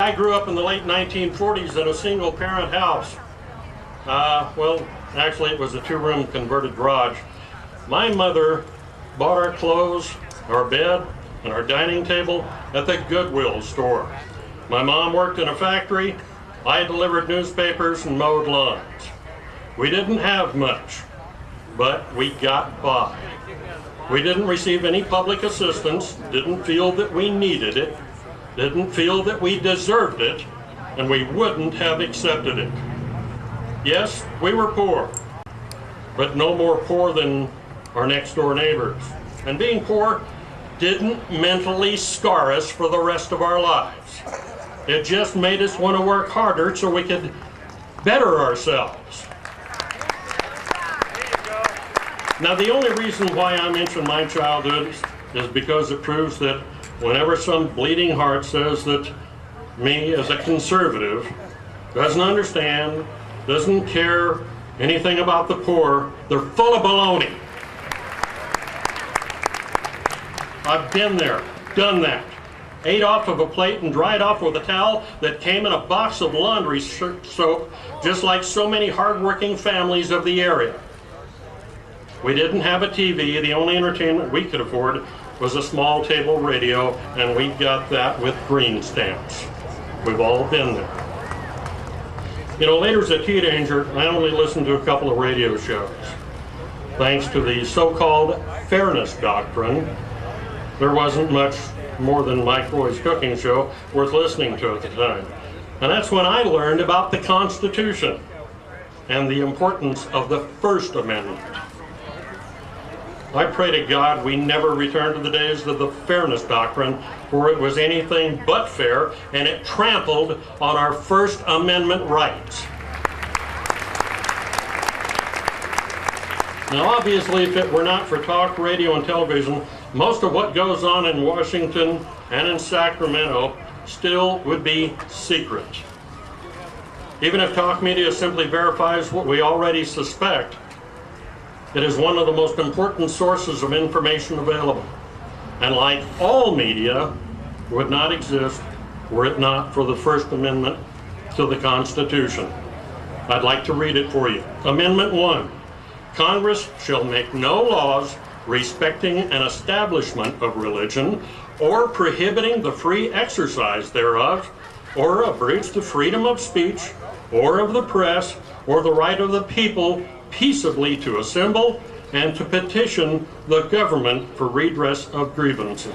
I grew up in the late 1940s in a single-parent house. Well, actually it was a two-room converted garage. My mother bought our clothes, our bed, and our dining table at the Goodwill store. My mom worked in a factory. I delivered newspapers and mowed lawns. We didn't have much, but we got by. We didn't receive any public assistance, didn't feel that we needed it, didn't feel that we deserved it, and we wouldn't have accepted it. Yes, we were poor, but no more poor than our next door neighbors. And being poor didn't mentally scar us for the rest of our lives. It just made us want to work harder so we could better ourselves. Now, the only reason why I mention my childhood is because it proves that whenever some bleeding heart says that me as a conservative doesn't understand, doesn't care anything about the poor, they're full of baloney. I've been there, done that. Ate off of a plate and dried off with a towel that came in a box of laundry soap, just like so many hardworking families of the area. We didn't have a TV. The only entertainment we could afford was a small table radio, and we got that with green stamps. We've all been there. You know, later as a teenager, I only listened to a couple of radio shows. Thanks to the so-called fairness doctrine, there wasn't much more than Mike Roy's cooking show worth listening to at the time. And that's when I learned about the Constitution and the importance of the First Amendment. I pray to God we never return to the days of the fairness doctrine, for it was anything but fair, and it trampled on our First Amendment rights. Now, obviously, if it were not for talk, radio, and television, most of what goes on in Washington and in Sacramento still would be secret. Even if talk media simply verifies what we already suspect, it is one of the most important sources of information available. And like all media, would not exist were it not for the First Amendment to the Constitution. I'd like to read it for you. Amendment 1. Congress shall make no laws respecting an establishment of religion or prohibiting the free exercise thereof, or abridge the freedom of speech or of the press or the right of the people peaceably to assemble and to petition the government for redress of grievances.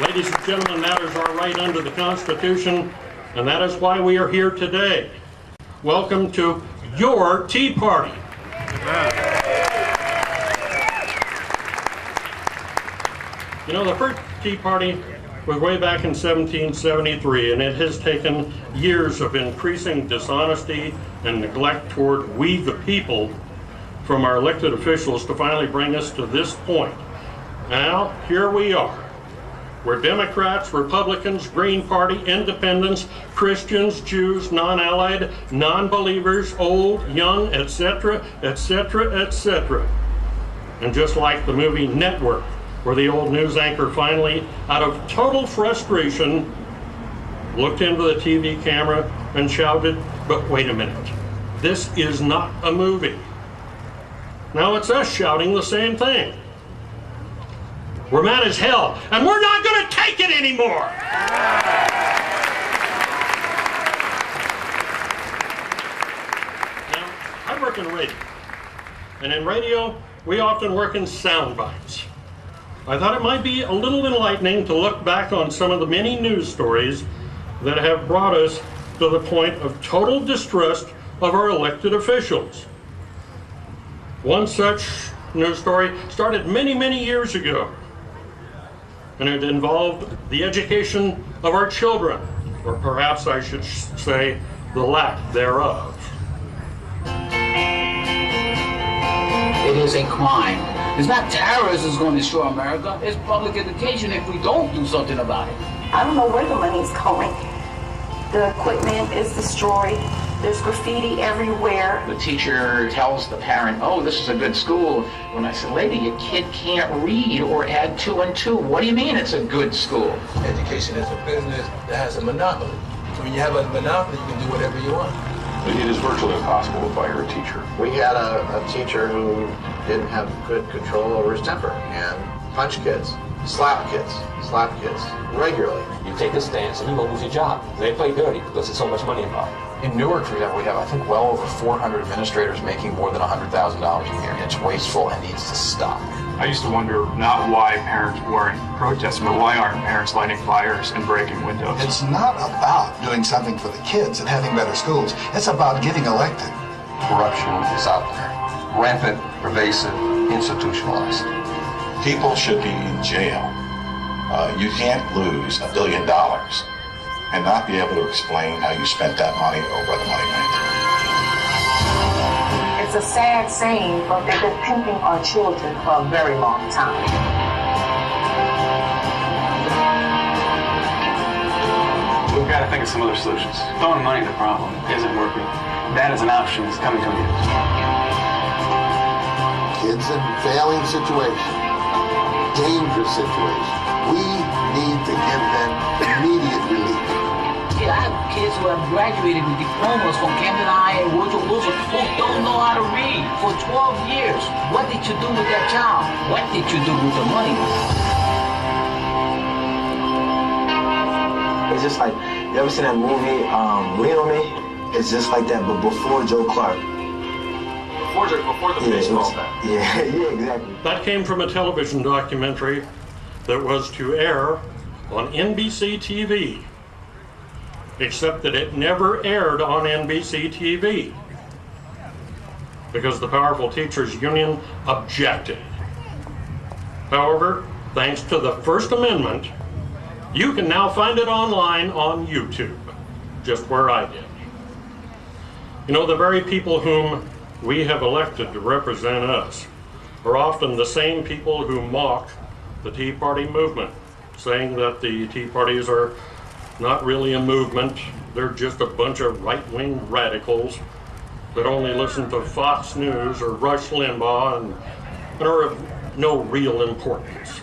Ladies and gentlemen, that is our right under the Constitution, and that is why we are here today. Welcome to your Tea Party. You know, the first Tea Party was way back in 1773, and it has taken years of increasing dishonesty and neglect toward we the people from our elected officials to finally bring us to this point. Now, here we are. We're Democrats, Republicans, Green Party, Independents, Christians, Jews, non-allied, non-believers, old, young, etc., etc., etc. And just like the movie Network, where the old news anchor finally, out of total frustration, looked into the TV camera and shouted, "But wait a minute, this is not a movie." Now it's us shouting the same thing. We're mad as hell, and we're not going to take it anymore. Now, I work in radio, and in radio, we often work in sound bites. I thought it might be a little enlightening to look back on some of the many news stories that have brought us to the point of total distrust of our elected officials. One such news story started many, many years ago, and it involved the education of our children, or perhaps I should say the lack thereof. It is a crime. It's not terrorists that's going to destroy America. It's public education if we don't do something about it. I don't know where the money is going. The equipment is destroyed. There's graffiti everywhere. The teacher tells the parent, oh, this is a good school. When I said, lady, your kid can't read or add 2 and 2. What do you mean it's a good school? Education is a business that has a monopoly. So when you have a monopoly, you can do whatever you want. It is virtually impossible to fire a teacher. We had a teacher who didn't have good control over his temper and punched kids, slapped kids regularly. You take a stance and you won't lose your job. They play dirty because there's so much money involved. In Newark, for example, we have, I think, well over 400 administrators making more than $100,000 a year. It's wasteful and needs to stop. I used to wonder not why parents weren't protesting, but why aren't parents lighting fires and breaking windows? It's not about doing something for the kids and having better schools. It's about getting elected. Corruption is out there. Rampant, pervasive, institutionalized. People should be in jail. You can't lose $1 billion and not be able to explain how you spent that money or where the money went. It's a sad saying, but they've been pimping our children for a very long time. We've got to think of some other solutions. Throwing money at the problem isn't working. That is an option that's coming to an end. Kids in failing situations, dangerous situations, we need to give them immediate relief. Yeah, I have kids who have graduated with diplomas from Camden High and Woodrow Wilson who don't know how to read for 12 years. What did you do with that child? What did you do with the money? It's just like, you ever seen that movie, Lean on Me? It's just like that, but before Joe Clark. Before the baseball bat. Yeah, exactly. That came from a television documentary that was to air on NBC TV, except that it never aired on NBC TV because the Powerful Teachers Union objected. However, thanks to the First Amendment, you can now find it online on YouTube, just where I did. You know, the very people whom we have elected to represent us are often the same people who mock the Tea Party movement, saying that the Tea Parties are not really a movement, they're just a bunch of right-wing radicals that only listen to Fox News or Rush Limbaugh and are of no real importance.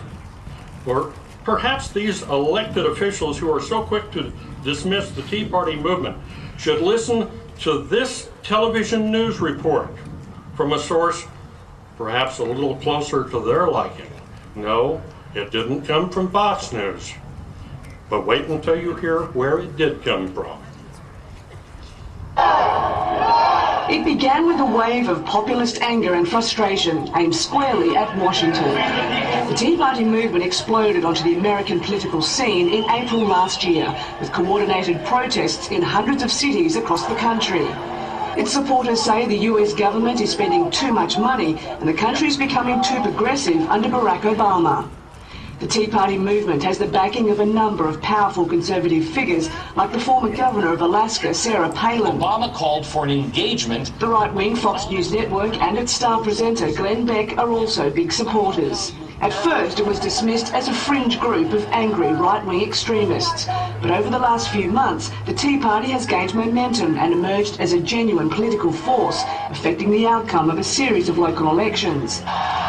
Or perhaps these elected officials who are so quick to dismiss the Tea Party movement should listen to this television news report from a source perhaps a little closer to their liking. No, it didn't come from Fox News. But wait until you hear where it did come from. It began with a wave of populist anger and frustration aimed squarely at Washington. The Tea Party movement exploded onto the American political scene in April last year, with coordinated protests in hundreds of cities across the country. Its supporters say the US government is spending too much money and the country is becoming too progressive under Barack Obama. The Tea Party movement has the backing of a number of powerful conservative figures, like the former governor of Alaska, Sarah Palin. Obama called for an engagement. The right-wing Fox News Network and its star presenter, Glenn Beck, are also big supporters. At first, it was dismissed as a fringe group of angry right-wing extremists. But over the last few months, the Tea Party has gained momentum and emerged as a genuine political force, affecting the outcome of a series of local elections.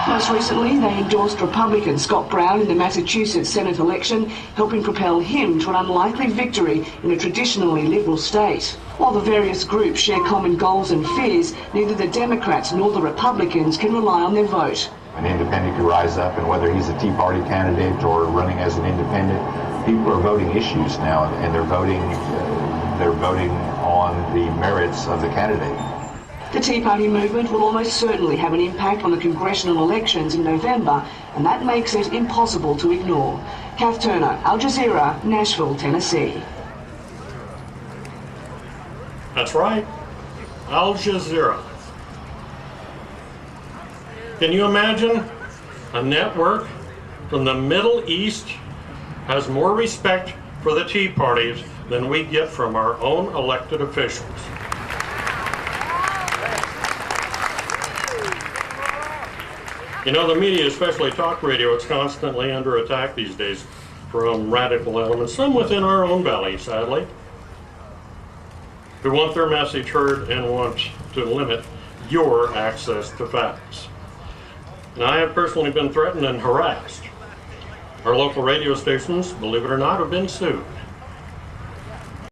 Most recently, they endorsed Republican Scott Brown in the Massachusetts Senate election, helping propel him to an unlikely victory in a traditionally liberal state. While the various groups share common goals and fears, neither the Democrats nor the Republicans can rely on their vote. An independent could rise up, and whether he's a Tea Party candidate or running as an independent, people are voting issues now, and they're voting on the merits of the candidate. The Tea Party movement will almost certainly have an impact on the congressional elections in November, and that makes it impossible to ignore. Kath Turner, Al Jazeera, Nashville, Tennessee. That's right, Al Jazeera. Can you imagine a network from the Middle East has more respect for the Tea Parties than we get from our own elected officials? You know, the media, especially talk radio, it's constantly under attack these days from radical elements, some within our own valley, sadly. who want their message heard and want to limit your access to facts. And I have personally been threatened and harassed. Our local radio stations, believe it or not, have been sued.